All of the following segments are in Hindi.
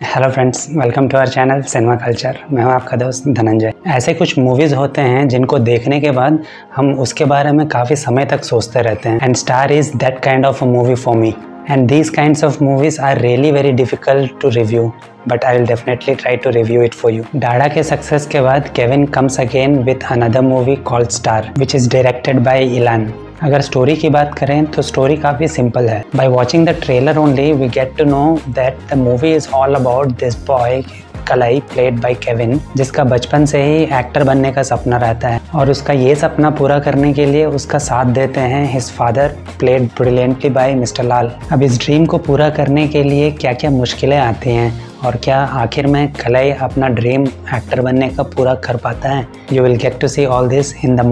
Hello friends, welcome to our channel cinema culture. मैं हूं आपका दोस्त धनंजय। ऐसे कुछ मूवीज़ होते हैं जिनको देखने के बाद हम उसके बारे में काफ़ी समय तक सोचते रहते हैं। And Star is that kind of a movie for me. And these kinds of movies are really very difficult to review, but I will definitely try to review it for you. Dada के सक्सेस के बाद Kavin comes again with another movie called Star, which is directed by Elan. अगर स्टोरी की बात करें तो स्टोरी काफ़ी सिंपल है। By watching the trailer only we get to know that the movie is all about this boy Kalai played by Kevin, जिसका बचपन से ही एक्टर बनने का सपना रहता है और उसका ये सपना पूरा करने के लिए उसका साथ देते हैं his father played brilliantly by mister Lal. अब इस ड्रीम को पूरा करने के लिए क्या क्या मुश्किलें आती हैं और क्या आखिर में कलाई अपना ड्रीम एक्टर बनने का पूरा कर पाता है, you will get to see all this in the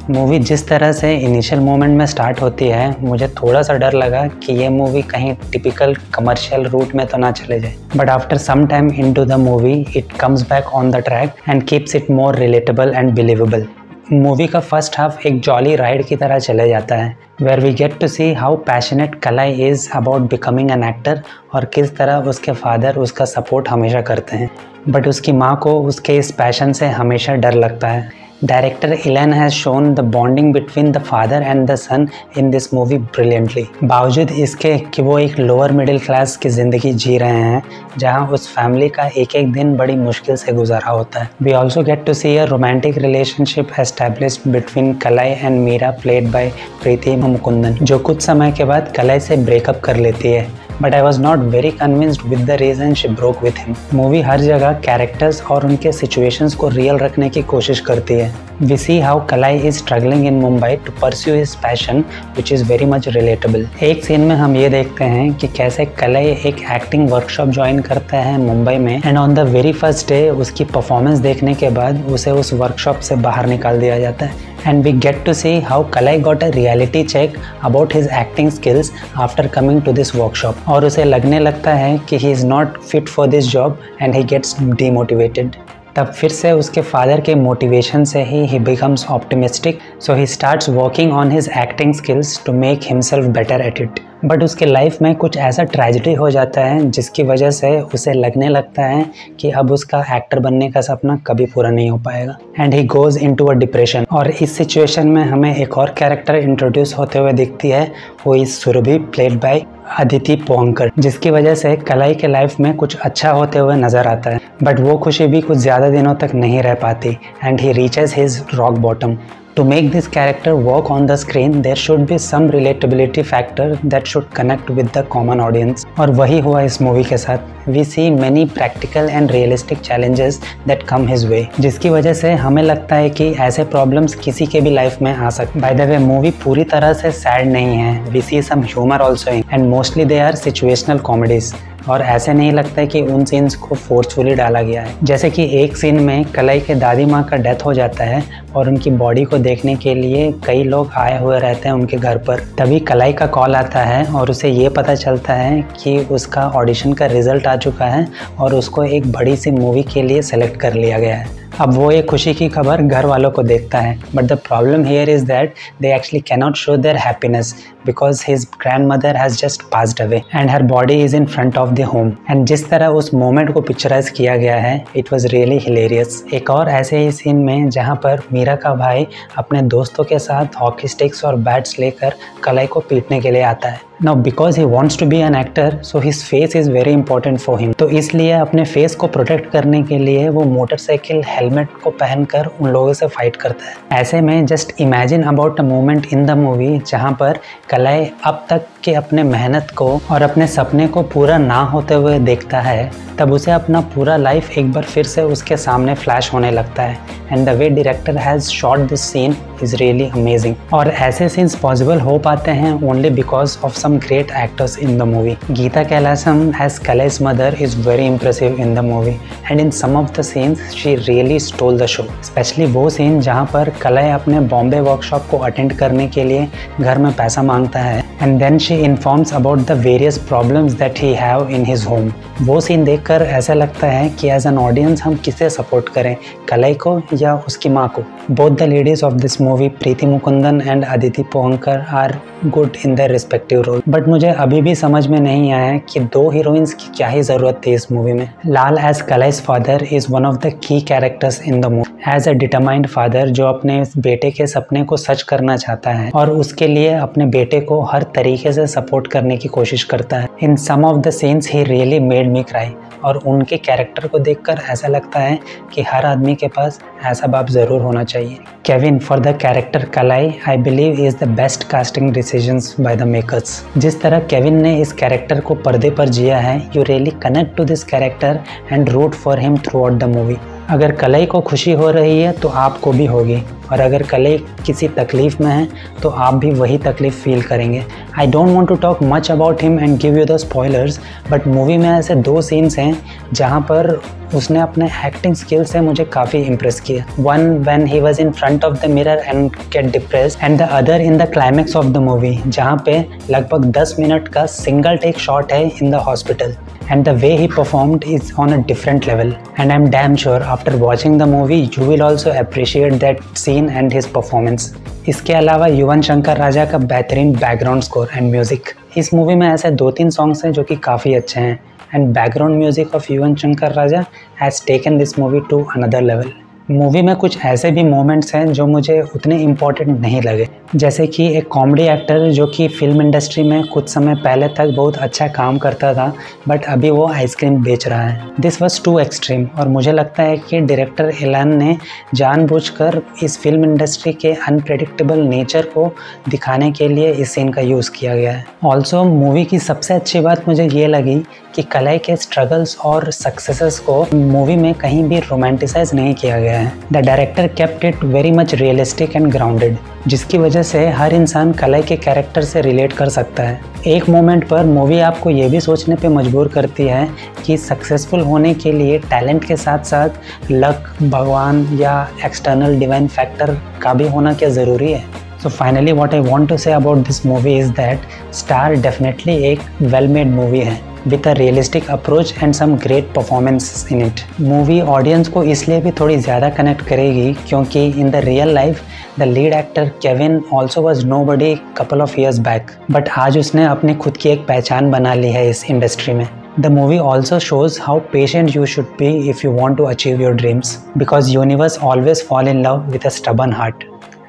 movie जिस तरह से इनिशियल मोमेंट में स्टार्ट होती है, मुझे थोड़ा सा डर लगा कि ये मूवी कहीं टिपिकल कमर्शियल रूट में तो ना चले जाए। But after some time into the movie it comes back on the track and keeps it more relatable and believable. Movie का फर्स्ट हाफ एक जॉली राइड की तरह चले जाता है, where we get to see how passionate Kalai is about becoming an actor और किस तरह उसके फादर उसका सपोर्ट हमेशा करते हैं, बट उसकी माँ को उसके इस पैशन से हमेशा डर लगता है। Director Elan has shown the bonding between the father and the son in this movie brilliantly. बावजूद इसके कि वो एक लोअर मिडिल क्लास की ज़िंदगी जी रहे हैं जहां उस फैमिली का एक एक दिन बड़ी मुश्किल से गुजारा होता है। We also get to see a romantic relationship established between Kalai and Meera played by Preethi Mukundan, जो कुछ समय के बाद कलाई से ब्रेकअप कर लेती है। But I was not very convinced with the reason she broke with him. Movie हर जगह कैरेक्टर्स और उनके सिचुएशंस को रियल रखने की कोशिश करती है। We see how Kalai is struggling in Mumbai to pursue his passion which is very much relatable. एक सीन में हम ये देखते हैं कि कैसे कलाई एक एक्टिंग वर्कशॉप ज्वाइन करता है मुंबई में, and on the very first day उसकी परफॉर्मेंस देखने के बाद उसे उस वर्कशॉप से बाहर निकाल दिया जाता है। And we get to see how Kalai got a reality check about his acting skills after coming to this workshop. और उसे लगने लगता है कि he is not fit for this job and he gets demotivated. तब फिर से उसके फादर के मोटिवेशन से ही he becomes optimistic, so he starts working on his acting skills to make himself better at it. But उसके लाइफ में कुछ ऐसा ट्रेजिडी हो जाता है जिसकी वजह से उसे लगने लगता है कि अब उसका एक्टर बनने का सपना कभी पूरा नहीं हो पाएगा, and he goes into a depression. और इस सिचुएशन में हमें एक और कैरेक्टर इंट्रोड्यूस होते हुए दिखती है, वो is Surabhi played by Aditi Pohankar, जिसकी वजह से कलाई के लाइफ में कुछ अच्छा होते हुए नज़र आता है। बट वो खुशी भी कुछ ज़्यादा दिनों तक नहीं रह पाती and he reaches his rock bottom. To make this character work on the screen, there should be some relatability factor that should connect with the common audience. और वही हुआ इस मूवी के साथ। We see many practical and realistic challenges that come his way, जिसकी वजह से हमें लगता है कि ऐसे problems किसी के भी लाइफ में आ सकते। By the way, मूवी पूरी तरह से सैड नहीं है। We see some humor also in, and mostly they are situational comedies. और ऐसे नहीं लगता है कि उन सीन्स को फोर्सफुली डाला गया है। जैसे कि एक सीन में कलाई के दादी माँ का डेथ हो जाता है और उनकी बॉडी को देखने के लिए कई लोग आए हुए रहते हैं उनके घर पर। तभी कलाई का कॉल आता है और उसे ये पता चलता है कि उसका ऑडिशन का रिजल्ट आ चुका है और उसको एक बड़ी सी मूवी के लिए सेलेक्ट कर लिया गया है। अब वो एक खुशी की खबर घर वालों को देखता है, but the problem here is that they actually cannot show their happiness because his grandmother has just passed away and her body is in front of the home. And जिस तरह उस मोमेंट को पिक्चराइज किया गया है, इट वॉज रियली हिलेरियस। एक और ऐसे ही सीन में जहाँ पर मीरा का भाई अपने दोस्तों के साथ हॉकी स्टिक्स और बैट्स लेकर कलाई को पीटने के लिए आता है। Now because he wants to be an actor, so his face is very important for him. तो इसलिए अपने फेस को प्रोटेक्ट करने के लिए वो मोटरसाइकिल हेलमेट को पहनकर उन लोगों से फाइट करता है। ऐसे में just imagine about a moment in the movie जहाँ पर कलाई अब तक के अपने मेहनत को और अपने सपने को पूरा ना होते हुए देखता है, तब उसे अपना पूरा लाइफ एक बार फिर से उसके सामने फ्लैश होने लगता है। And the way director has shot this scene is really amazing. और ऐसे सीन्स पॉसिबल हो पाते हैं only because of some great actors in the movie. Geeta Kailasam as Kalai's mother is very impressive in the movie, and in some of the scenes she really stole the show. Especially वो सीन जहाँ पर कलाई अपने बॉम्बे वर्कशॉप को अटेंड करने के लिए घर में पैसा मांगता है and then she informs about the various problems that he have in his home. वो सीन देखकर ऐसा लगता है कि एज एन ऑडियंस हम किसे सपोर्ट करें, कलाई को या उसकी माँ को। Both the ladies of this movie, Preethi Mukundan and Aditi Pohankar, are good in their respective roles. Role, but मुझे अभी भी समझ में नहीं आया कि दो हीरोइंस की क्या ही ज़रूरत थी इस मूवी में। Lal as Kalai's father is one of the key characters in the movie. As a determined father जो अपने बेटे के सपने को सच करना चाहता है और उसके लिए अपने बेटे को हर तरीके से सपोर्ट करने की कोशिश करता है। In some of the scenes he really made me cry, और उनके कैरेक्टर को देखकर ऐसा लगता है कि हर आदमी के पास ऐसा बाप ज़रूर होना चाहिए। केविन फॉर द कैरेक्टर कलाई I believe is the best casting decisions by the makers. जिस तरह केविन ने इस कैरेक्टर को पर्दे पर जिया है, you really connect to this character and root for him throughout the movie. अगर कलाई को खुशी हो रही है तो आपको भी होगी, और अगर कलाई किसी तकलीफ़ में है तो आप भी वही तकलीफ़ फील करेंगे। I don't want to talk much about him and give you the spoilers, but movie में ऐसे दो सीन्स हैं जहाँ पर उसने अपने एक्टिंग स्किल से मुझे काफ़ी इम्प्रेस किया। One when he was in front of the mirror and get depressed, and the other in the climax of the movie जहाँ पे लगभग 10 मिनट का सिंगल टेक शॉट है in the hospital, and the way he performed is on a different level, and I'm damn sure after watching the movie you will also appreciate that scene and his performance. इसके अलावा युवन शंकर राजा का बेहतरीन बैकग्राउंड स्कोर एंड म्यूज़िक। इस मूवी में ऐसे 2-3 सॉन्ग्स हैं जो कि काफ़ी अच्छे हैं, and background music of Yuvan Shankar Raja has taken this movie to another level. Movie में कुछ ऐसे भी मोमेंट्स हैं जो मुझे उतने इम्पोर्टेंट नहीं लगे, जैसे कि एक कॉमेडी एक्टर जो कि फिल्म इंडस्ट्री में कुछ समय पहले तक बहुत अच्छा काम करता था बट अभी वो आइसक्रीम बेच रहा है। दिस वाज टू एक्सट्रीम, और मुझे लगता है कि डायरेक्टर एलान ने जानबूझकर इस फिल्म इंडस्ट्री के अनप्रेडिक्टेबल नेचर को दिखाने के लिए इस सीन का यूज़ किया गया है। ऑल्सो मूवी की सबसे अच्छी बात मुझे ये लगी कि कलाई के स्ट्रगल्स और सक्सेसेस को मूवी में कहीं भी रोमांटिसाइज नहीं किया गया है। The director kept it very much realistic and grounded, जिसकी वजह से हर इंसान कलाई के कैरेक्टर से रिलेट कर सकता है। एक मोमेंट पर मूवी आपको ये भी सोचने पे मजबूर करती है कि सक्सेसफुल होने के लिए टैलेंट के साथ साथ लक, भगवान या एक्सटर्नल डिवाइन फैक्टर का भी होना क्या ज़रूरी है। So finally what I want to say about this movie is that Star definitely एक well made movie है with a realistic approach and some great performances in it. Movie audience को इसलिए भी थोड़ी ज़्यादा कनेक्ट करेगी क्योंकि in the real life the lead actor Kevin also was nobody couple of years back, but आज उसने अपने खुद की एक पहचान बना ली है इस इंडस्ट्री में। The movie also shows how patient you should be if you want to achieve your dreams, because universe always fall in love with a stubborn heart.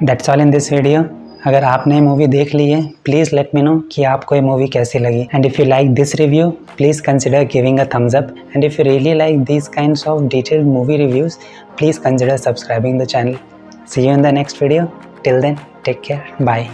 That's all in this video. अगर आपने मूवी देख ली है प्लीज़ लेट मी नो कि आपको ये मूवी कैसी लगी, and if you like this review please consider giving a thumbs up, and if you really like these kinds of detailed movie reviews please consider subscribing the channel. See you in the next video. Till then, take care. Bye.